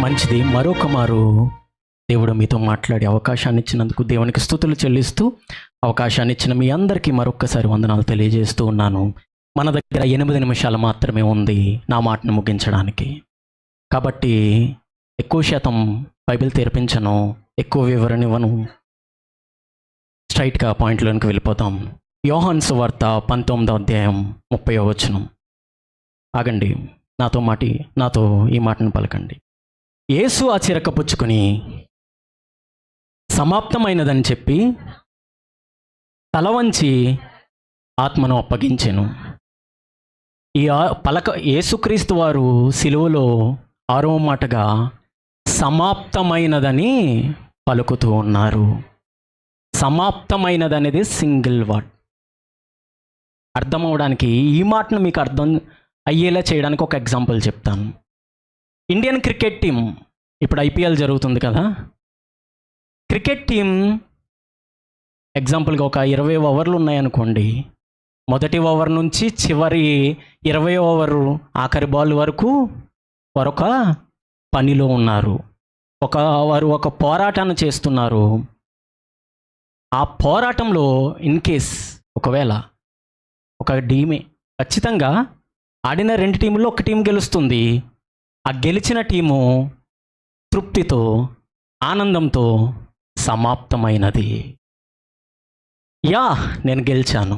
మంచిది. మరొక మారు దేవుడు మీతో మాట్లాడే అవకాశాన్ని ఇచ్చినందుకు దేవునికి స్తుతులు చెల్లిస్తూ, అవకాశాన్ని ఇచ్చిన మీ అందరికీ మరొక్కసారి వందనాలు తెలియజేస్తూ ఉన్నాను. మన దగ్గర 8 నిమిషాలు మాత్రమే ఉంది నా మాటను ముగించడానికి. కాబట్టి ఎక్కువ శాతం బైబిల్ తెరిపించను, ఎక్కువ వివరణ ఇవ్వను, స్ట్రైట్గా పాయింట్లోనికి వెళ్ళిపోతాం. యోహాను సువార్త 19వ అధ్యాయం 30వ వచనం. ఆగండి, నాతో ఈ మాటను పలకండి. యేసు ఆ చిరక పుచ్చుకొని సమాప్తమైనదని చెప్పి తల వంచి ఆత్మను అప్పగించెను. ఈ యేసుక్రీస్తు వారు సిలువలో 6వ మాటగా సమాప్తమైనదని పలుకుతూ ఉన్నారు. సమాప్తమైనదనేది సింగిల్ వర్డ్. అర్థం అవడానికి ఈ మాటను మీకు అర్థం అయ్యేలా చేయడానికి ఒక ఎగ్జాంపుల్ చెప్తాను. ఇండియన్ క్రికెట్ టీం, ఇప్పుడు ఐపీఎల్ జరుగుతుంది కదా, క్రికెట్ టీం ఎగ్జాంపుల్గా ఒక 20 ఓవర్లు ఉన్నాయనుకోండి. మొదటి ఓవర్ నుంచి చివరి 20 ఓవర్ ఆఖరి బాల్ వరకు వారొక పనిలో ఉన్నారు. వారు ఒక పోరాటాన్ని చేస్తున్నారు. ఆ పోరాటంలో ఇన్ కేస్ ఒకవేళ ఒక టీమే ఖచ్చితంగా ఆడిన 2 టీముల్లో ఒక టీం గెలుస్తుంది. ఆ గెలిచిన టీము తృప్తితో, ఆనందంతో సమాప్తమైనది, నేను గెలిచాను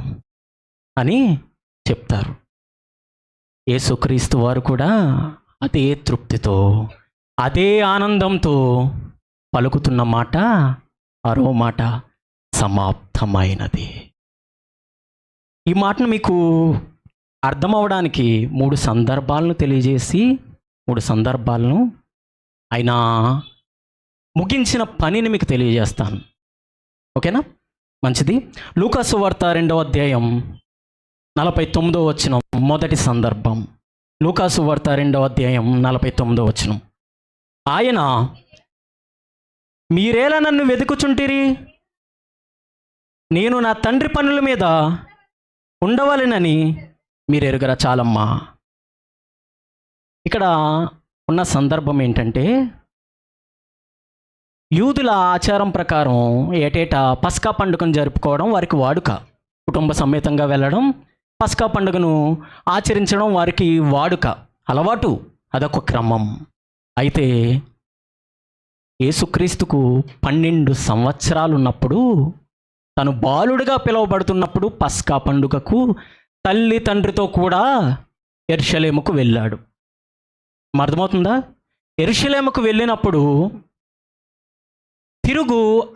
అని చెప్తారు. యేసుక్రీస్తు వారు కూడా అదే తృప్తితో, అదే ఆనందంతో పలుకుతున్న మాట, 6వ మాట సమాప్తమైనది. ఈ మాటను మీకు అర్థం అవడానికి 3 సందర్భాలను తెలియజేసి, 3 సందర్భాలను ఆయన ముగించిన పనిని మీకు తెలియజేస్తాను. ఓకేనా? మంచిది. లూకా సువార్త 2వ అధ్యాయం 49వ వచనం మొదటి సందర్భం. లూకా సువార్త 2వ అధ్యాయం 49వ వచనం. ఆయన, మీరేలా నన్ను వెతుకుచుంటిరి? నేను నా తండ్రి పనుల మీద ఉండవలెనని మీరు ఎరుగరా చాలమ్మా. ఇక్కడ ఉన్న సందర్భం ఏంటంటే, యూదుల ఆచారం ప్రకారం ఏటేటా పస్కా పండుగను జరుపుకోవడం వారికి వాడుక. కుటుంబ సమేతంగా వెళ్ళడం, పస్కా పండుగను ఆచరించడం వారికి వాడుక, అలవాటు, అదొక క్రమం. అయితే యేసుక్రీస్తుకు 12 సంవత్సరాలు ఉన్నప్పుడు, తను బాలుడిగా పిలువబడుతున్నప్పుడు పస్కా పండుగకు తల్లి తండ్రితో కూడా యెరూషలేముకు వెళ్ళాడు. అర్థమవుతుందా? యెరూషలేముకు వెళ్ళినప్పుడు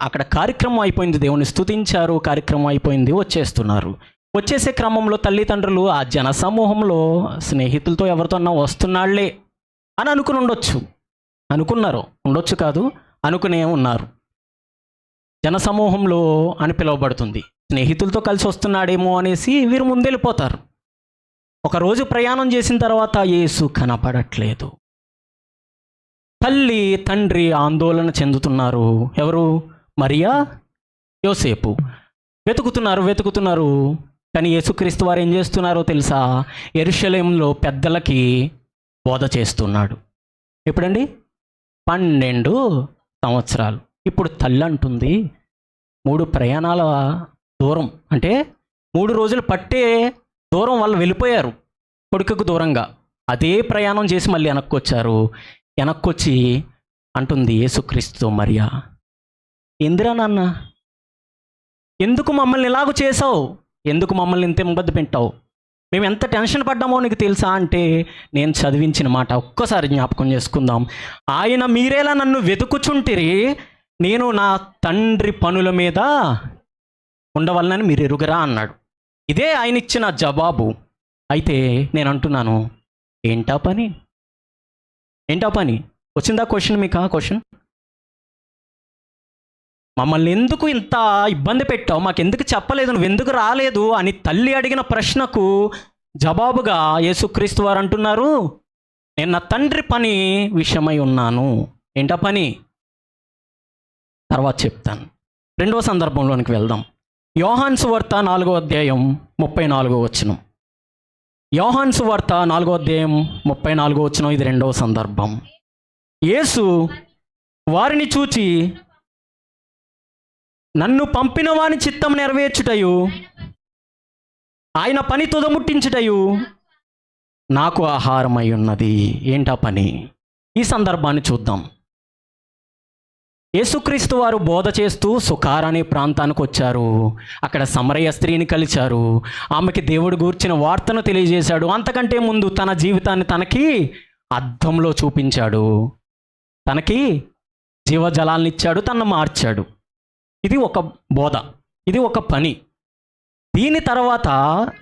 అక్కడ కార్యక్రమం అయిపోయింది, దేవుని స్తుతించారు, కార్యక్రమం అయిపోయింది, వచ్చేస్తున్నారు. వచ్చేసే క్రమంలో తల్లిదండ్రులు ఆ జన సమూహంలో స్నేహితులతో ఎవరితోన్నా వస్తున్నాళ్లే అని ఉండొచ్చు కాదు, అనుకునే ఉన్నారు. జన సమూహంలో అని పిలువబడుతుంది. స్నేహితులతో కలిసి వస్తున్నాడేమో అనేసి వీరు ముందెళ్ళిపోతారు. ఒకరోజు ప్రయాణం చేసిన తర్వాత యేసు కనపడట్లేదు. తల్లి తండ్రి ఆందోళన చెందుతున్నారు. ఎవరు? మరియా, యోసేపు. వెతుకుతున్నారు. కానీ యేసుక్రీస్తు వారు ఏం చేస్తున్నారో తెలుసా? యెరూషలేములో పెద్దలకి బోధ చేస్తున్నాడు. ఎప్పుడండి? 12 సంవత్సరాలు. ఇప్పుడు తల్లి అంటుంది, 3 ప్రయాణాల దూరం, అంటే 3 రోజులు పట్టే దూరం వాళ్ళు వెళ్ళిపోయారు కొడుకుకు దూరంగా. అదే ప్రయాణం చేసి మళ్ళీ వెనక్కొచ్చి అంటుంది యేసుక్రీస్తుతో మరియా, ఎందురా నాన్న, ఎందుకు మమ్మల్ని ఇలాగ చేసావు? ఎందుకు మమ్మల్ని ఇంత ఇబ్బంది పెట్టావు? మేము ఎంత టెన్షన్ పడ్డామో నీకు తెలుసా అంటే, నేను చదివించిన మాట ఒక్కసారి జ్ఞాపకం చేసుకుందాం. ఆయన, మీరేలా నన్ను వెతుకుచుంటిరి? నేను నా తండ్రి పనుల మీద ఉండవలనని మీరు ఎరుగరా అన్నాడు. ఇదే ఆయన ఇచ్చిన జవాబు. అయితే నేను అంటున్నాను, ఏంటా పని? వచ్చిందా క్వశ్చన్ మీకు? ఆ క్వశ్చన్, మమ్మల్ని ఎందుకు ఇంత ఇబ్బంది పెట్టావు, మాకెందుకు చెప్పలేదు, నువ్వు ఎందుకు రాలేదు అని తల్లి అడిగిన ప్రశ్నకు జవాబుగా యేసుక్రీస్తు వారు అంటున్నారు, నేను నా తండ్రి పని విషయమై ఉన్నాను. ఏంటా పని? తర్వాత చెప్తాను. 2వ సందర్భంలోనికి వెళ్దాం. యోహాను సువార్త 4వ అధ్యాయం 34వ వచనం. యోహాను సువార్త 4వ అధ్యాయం 34వ వచనం. ఇది 2వ సందర్భం. యేసు వారిని చూచి నన్ను పంపిన వాని చిత్తం నెరవేర్చుటయు ఆయన పని తుదముట్టించుటయు నాకు ఆహారమై ఉన్నది. ఏంటా పని? ఈ సందర్భాన్ని చూద్దాం. యేసుక్రీస్తు వారు బోధ చేస్తూ సుకార్ అనే ప్రాంతానికి వచ్చారు. అక్కడ సమరయ స్త్రీని కలిశారు. ఆమెకి దేవుడు గూర్చిన వార్తను తెలియజేశాడు. అంతకంటే ముందు తన జీవితాన్ని తనకి అద్దంలో చూపించాడు. తనకి జీవజలాలను ఇచ్చాడు, తనను మార్చాడు. ఇది ఒక బోధ, ఇది ఒక పని. దీని తర్వాత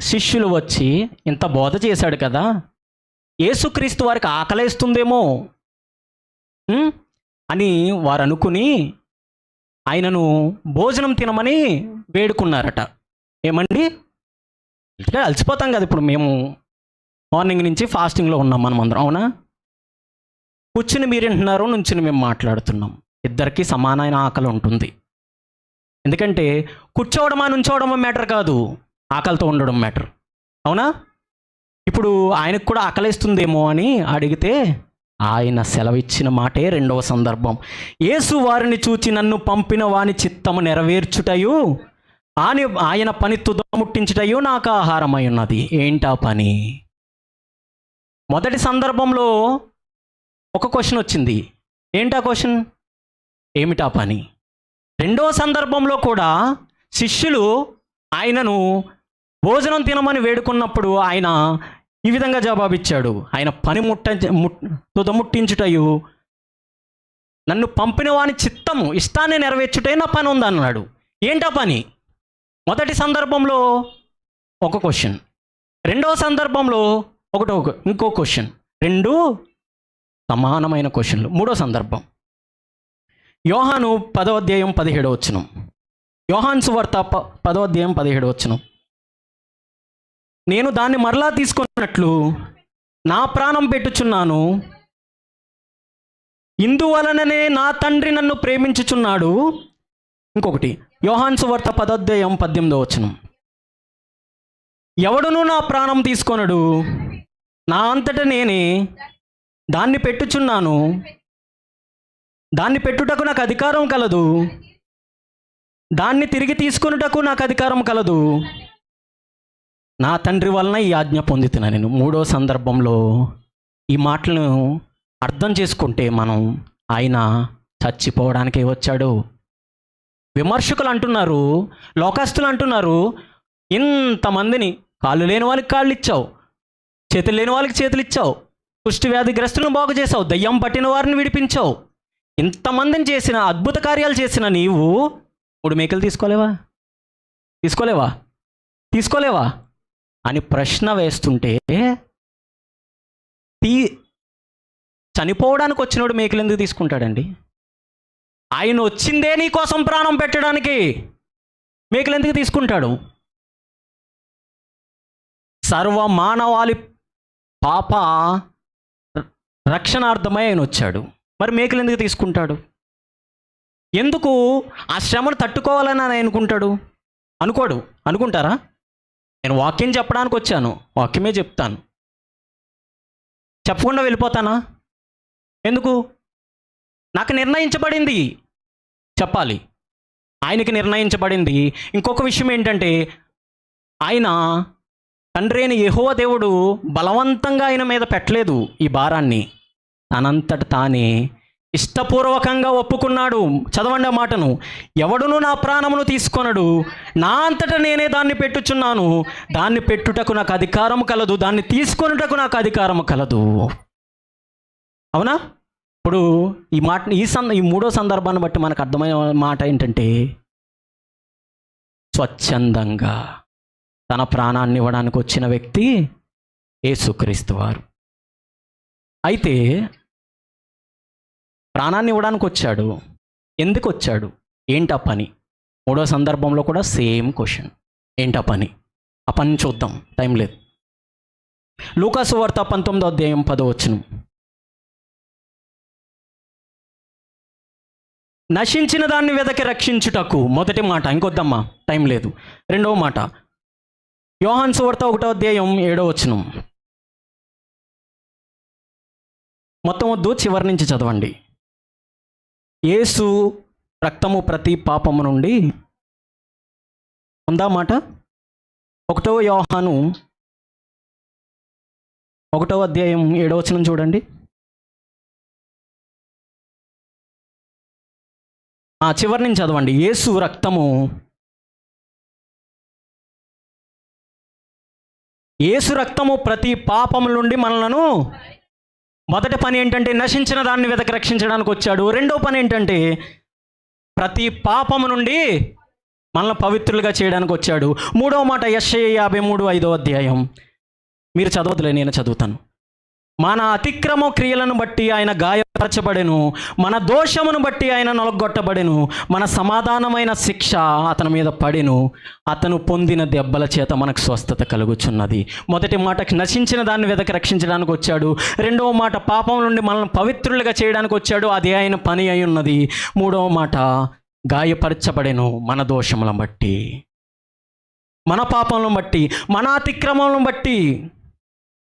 శిష్యులు వచ్చి ఇంత బోధ చేశాడు కదా, యేసుక్రీస్తు వారికి ఆకలేస్తుందేమో అని వారు అనుకుని ఆయనను భోజనం తినమని వేడుకున్నారట. ఏమండి, అలసిపోతాం కదా, ఇప్పుడు మేము మార్నింగ్ నుంచి ఫాస్టింగ్లో ఉన్నాం మనం అందరం, అవునా? కూర్చుని మీరు వింటున్నారు, నుంచుని మేము మాట్లాడుతున్నాం. ఇద్దరికీ సమానమైన ఆకలి ఉంటుంది. ఎందుకంటే కూర్చోవడమా నుంచోవడమా మ్యాటర్ కాదు, ఆకలితో ఉండడం మ్యాటర్, అవునా? ఇప్పుడు ఆయనకు కూడా ఆకలిస్తుందేమో అని అడిగితే ఆయన సెలవిచ్చిన మాటే రెండవ సందర్భం. యేసు వారిని చూచి నన్ను పంపిన వాని చిత్తము నెరవేర్చుటయు ఆయన పని తుదముట్టించుటయు నాకు ఆహారమై ఉన్నది. ఏంటా పని? మొదటి సందర్భంలో ఒక క్వశ్చన్ వచ్చింది. ఏంటా క్వశ్చన్? ఏమిటా పని? రెండవ సందర్భంలో కూడా శిష్యులు ఆయనను భోజనం తినమని వేడుకున్నప్పుడు ఆయన ఈ విధంగా జవాబిచ్చాడు. ఆయన పని తుదముట్టించుటయు నన్ను పంపిన వాని చిత్తము ఇష్టాన్ని నెరవేర్చుటే నా పని ఉందన్నాడు. ఏంటా పని? మొదటి సందర్భంలో ఒక క్వశ్చన్, రెండవ సందర్భంలో ఇంకో క్వశ్చన్, రెండు సమానమైన క్వశ్చన్లు. మూడో సందర్భం యోహాను 10వ అధ్యాయం 17వ వచనం. యోహాను సువార్త 10వ అధ్యాయం 17వ వచనం. నేను దాన్ని మరలా తీసుకున్నట్లు నా ప్రాణం పెట్టుచున్నాను, ఇందువలననే నా తండ్రి నన్ను ప్రేమించుచున్నాడు. ఇంకొకటి యోహాను సువార్త 10వ అధ్యాయం 18వ వచనం. ఎవడును నా ప్రాణం తీసుకొనడు, నా అంతట నేనే దాన్ని పెట్టుచున్నాను, దాన్ని పెట్టుటకు నాకు అధికారం కలదు, దాన్ని తిరిగి తీసుకొనుటకు నాకు అధికారం కలదు, నా తండ్రి వలన ఈ ఆజ్ఞ పొందుతున్నా నేను. మూడో సందర్భంలో ఈ మాటలను అర్థం చేసుకుంటే మనం ఆయన చచ్చిపోవడానికే వచ్చాడు. విమర్శకులు అంటున్నారు, లోకస్తులు అంటున్నారు, ఇంతమందిని, కాళ్ళు లేని వాళ్ళకి కాళ్ళు ఇచ్చావు, చేతులు లేని వాళ్ళకి చేతులు ఇచ్చావు, కుష్టి వ్యాధిగ్రస్తులను బాగు చేసావు, దయ్యం పట్టిన వారిని విడిపించావు, ఇంతమందిని చేసిన అద్భుత కార్యాలు చేసిన నీవు 3 మేకలు తీసుకోలేవా అని ప్రశ్న వేస్తుంటే, చనిపోవడానికి వచ్చినోడు మేకలు ఎందుకు తీసుకుంటాడండి? ఆయన వచ్చిందే నీ కోసం ప్రాణం పెట్టడానికి, మేకలు ఎందుకు తీసుకుంటాడు? సర్వ మానవాళి పాప రక్షణార్థమై ఆయన వచ్చాడు. మరి మేకలు ఎందుకు తీసుకుంటాడు? ఎందుకు ఆ శ్రమను తట్టుకోవాలని ఆయన అనుకుంటారా? నేను వాక్యం చెప్పడానికి వచ్చాను, వాక్యమే చెప్తాను, చెప్పకుండా వెళ్ళిపోతానా? ఎందుకు? నాకు నిర్ణయించబడింది చెప్పాలి, ఆయనకి నిర్ణయించబడింది. ఇంకొక విషయం ఏంటంటే, ఆయన తండ్రి అయిన యెహోవా దేవుడు బలవంతంగా ఆయన మీద పెట్టలేదు ఈ భారాన్ని, తనంతట తానే ఇష్టపూర్వకంగా ఒప్పుకున్నాడు. చదవండి ఆ మాటను. ఎవడును నా ప్రాణమును తీసుకొనడు, నా అంతటా నేనే దాన్ని పెట్టుచున్నాను, దాన్ని పెట్టుటకు నాకు అధికారం కలదు, దాన్ని తీసుకొనుటకు నాకు అధికారం కలదు. అవునా? ఇప్పుడు ఈ మాట ఈ మూడో సందర్భాన్ని బట్టి మనకు అర్థమైన మాట ఏంటంటే, స్వచ్ఛందంగా తన ప్రాణాన్ని ఇవ్వడానికి వచ్చిన వ్యక్తి యేసుక్రీస్తు వారు. అయితే ప్రాణాన్ని ఇవ్వడానికి వచ్చాడు. ఎందుకు వచ్చాడు? ఏంటా పని? మూడో సందర్భంలో కూడా సేమ్ క్వశ్చన్, ఏంటా పని? ఆ పని చూద్దాం, టైం లేదు. లూకా సువార్త 19వ అధ్యాయం 10వ వచనం. నశించిన దాన్ని వెదకి రక్షించుటకు, మొదటి మాట. ఇంకొద్దమ్మా, టైం లేదు. రెండవ మాట యోహాను సువార్త 1వ అధ్యాయం 7వ వచనం. మొత్తం వద్దు, చివరి నుంచి చదవండి. యేసు రక్తము ప్రతి పాపము నుండి ఉందా మాట. 1 యోహాను 1వ అధ్యాయం 7వ వచనం చూడండి. చివరి నుంచి చదవండి. యేసు రక్తము ప్రతి పాపము నుండి మనలను, మొదటి పని ఏంటంటే నశించిన దాన్ని వెతక రక్షించడానికి వచ్చాడు. రెండో పని ఏంటంటే ప్రతి పాపము నుండి మనల్ని పవిత్రులుగా చేయడానికి వచ్చాడు. మూడవ మాట యెషయా 53 5వ అధ్యాయం. మీరు చదవదులే, నేను చదువుతాను. మన అతిక్రమ క్రియలను బట్టి ఆయన గాయపరచబడెను, మన దోషమును బట్టి ఆయన నొలగొట్టబడెను, మన సమాధానమైన శిక్ష అతని మీద పడెను, అతను పొందిన దెబ్బల చేత మనకు స్వస్థత కలుగుచున్నది. మొదటి మాటకి నశించిన దాన్ని వెతక రక్షించడానికి వచ్చాడు. రెండవ మాట పాపం నుండి మనల్ని పవిత్రులుగా చేయడానికి వచ్చాడు, అది ఆయన పని అయి ఉన్నది. మూడవ మాట గాయపరచబడెను, మన దోషములను బట్టి, మన పాపములను బట్టి, మన అతిక్రమములను బట్టి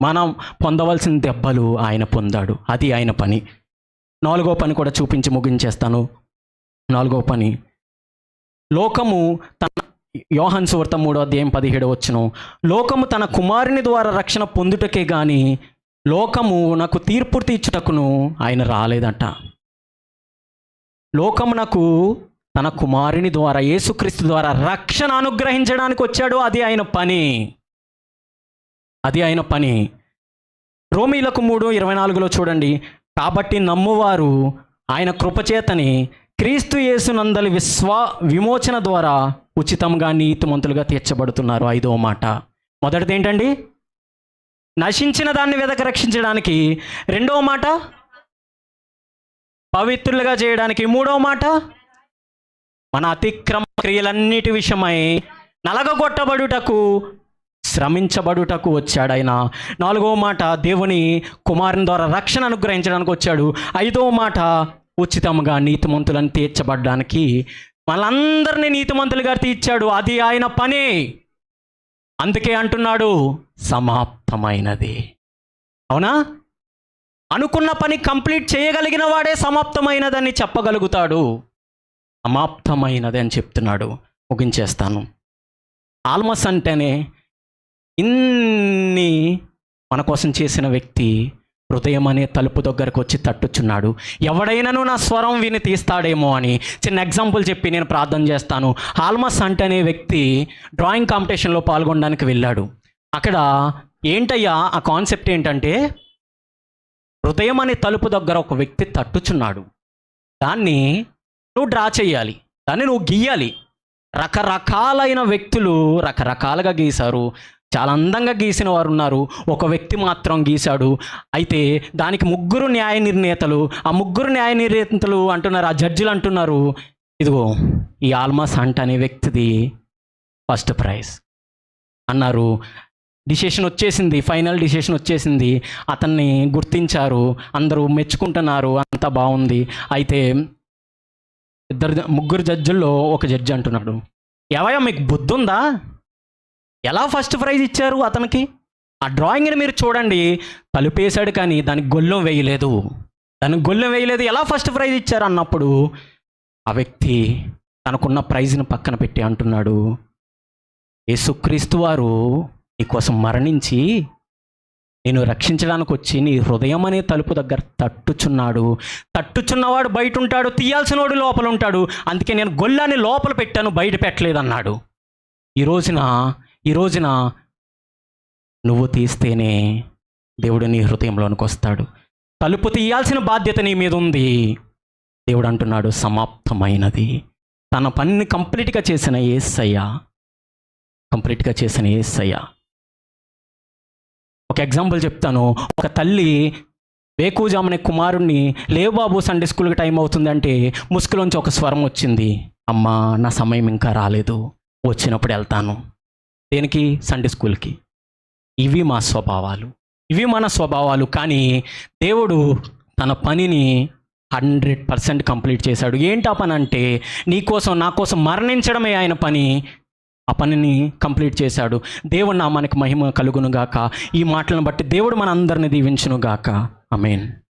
మనం పొందవలసిన దెబ్బలు ఆయన పొందాడు, అది ఆయన పని. 4వ పని కూడా చూపించి ముగించేస్తాను. 4వ పని, లోకము తన, యోహాను సువార్త 3వ అధ్యాయం 17వ వచనం, లోకము తన కుమారుని ద్వారా రక్షణ పొందుటకే గాని లోకము నాకు తీర్పు తీర్చుటకును ఆయన రాలేదట. లోకమునకు తన కుమారుని ద్వారా, యేసుక్రీస్తు ద్వారా రక్షణ అనుగ్రహించడానికి వచ్చాడు, అది ఆయన పని, అది ఆయన పని. రోమీలకు 3:24 చూడండి. కాబట్టి నమ్మువారు ఆయన కృపచేతని క్రీస్తు యేసునందలి విమోచన ద్వారా ఉచితంగా నీతిమంతులుగా తీర్చబడుతున్నారు. 5వ మాట, మొదటిది ఏంటండి? నశించిన దాన్ని వెతక రక్షించడానికి. రెండవ మాట పవిత్రులుగా చేయడానికి. మూడవ మాట మన అతిక్రమ క్రియలన్నిటి విషయమై నలగగొట్టబడుటకు, శ్రమించబడుటకు వచ్చాడు ఆయన. 4వ మాట దేవుని కుమారుని ద్వారా రక్షణ అనుగ్రహించడానికి వచ్చాడు. 5వ మాట ఉచితంగా నీతిమంతులను తీర్చబడడానికి, మనందరినీ నీతిమంతులుగా తీర్చాడు, అది ఆయన పని. అందుకే అంటున్నాడు సమాప్తమైనది. అవునా? అనుకున్న పని కంప్లీట్ చేయగలిగిన వాడే సమాప్తమైనదని చెప్పగలుగుతాడు. సమాప్తమైనది అని చెప్తున్నాడు. ముగించేస్తాను. ఆల్మస్ అంటేనే ఇన్ని మన కోసం చేసిన వ్యక్తి హృదయం అనే తలుపు దగ్గరకు వచ్చి తట్టుచున్నాడు. ఎవడైనాను నా స్వరం విని తీస్తాడేమో అని. చిన్న ఎగ్జాంపుల్ చెప్పి నేను ప్రార్థన చేస్తాను. ఆల్మస్ అంటే అనే వ్యక్తి డ్రాయింగ్ కాంపిటీషన్లో పాల్గొనడానికి వెళ్ళాడు. అక్కడ ఏంటయ్యా ఆ కాన్సెప్ట్ ఏంటంటే, హృదయం అనే తలుపు దగ్గర ఒక వ్యక్తి తట్టుచున్నాడు, దాన్ని నువ్వు డ్రా చేయాలి, దాన్ని నువ్వు గీయాలి. రకరకాలైన వ్యక్తులు రకరకాలుగా గీశారు. చాలా అందంగా గీసిన వారు ఉన్నారు. ఒక వ్యక్తి మాత్రం గీశాడు. అయితే దానికి 3 న్యాయ నిర్ణేతలు, ఆ 3 న్యాయ నిర్ణేతలు అంటున్నారు, ఆ జడ్జిలు అంటున్నారు, ఇదిగో ఈ ఆల్మస్ హంట్ అనే వ్యక్తిది ఫస్ట్ ప్రైజ్ అన్నారు. డిసిషన్ వచ్చేసింది, ఫైనల్ డిసిషన్ వచ్చేసింది. అతన్ని గుర్తించారు, అందరూ మెచ్చుకుంటున్నారు, అంతా బాగుంది. అయితే 3 జడ్జిల్లో ఒక జడ్జి అంటున్నాడు, ఏవయ్యా మీకు బుద్ధి ఉందా? ఎలా ఫస్ట్ ప్రైజ్ ఇచ్చారు అతనికి? ఆ డ్రాయింగ్ని మీరు చూడండి, తలుపేశాడు కానీ దానికి గొల్లెం వేయలేదు, ఎలా ఫస్ట్ ప్రైజ్ ఇచ్చారు అన్నప్పుడు ఆ వ్యక్తి తనకున్న ప్రైజ్ని పక్కన పెట్టి అంటున్నాడు, యేసుక్రీస్తు వారు నీకోసం మరణించి నేను రక్షించడానికి వచ్చి నీ హృదయం అనే తలుపు దగ్గర తట్టుచున్నవాడు బయట ఉంటాడు, తీయాల్సిన వాడు లోపల ఉంటాడు, అందుకే నేను గొల్లాన్ని లోపల పెట్టాను, బయట పెట్టలేదన్నాడు. ఈ రోజున నువ్వు తీస్తేనే దేవుడు నీ హృదయంలోనికి వస్తాడు. తలుపు తీయాల్సిన బాధ్యత నీ మీద ఉంది. దేవుడు అంటున్నాడు సమాప్తమైనది. తన పనిని కంప్లీట్గా చేసిన యేసయ్య. ఒక ఎగ్జాంపుల్ చెప్తాను. ఒక తల్లి వేకుజామునే కుమారుణ్ణి, లేవు బాబు సండే స్కూల్కి టైం అవుతుంది అంటే ముసుగులోంచి ఒక స్వరం వచ్చింది, అమ్మా నా సమయం ఇంకా రాలేదు, వచ్చినప్పుడు వెళ్తాను. దేనికి? సండే స్కూల్కి. ఇవి మన స్వభావాలు. కానీ దేవుడు తన పనిని 100% కంప్లీట్ చేశాడు. ఏంటి ఆ పని అంటే, నీకోసం నా కోసం మరణించడమే ఆయన పని. ఆ పనిని కంప్లీట్ చేశాడు. దేవుడు నామానికి మహిమ కలుగునుగాక. ఈ మాటలను బట్టి దేవుడు మన అందరిని దీవించునుగాక. ఆమేన్.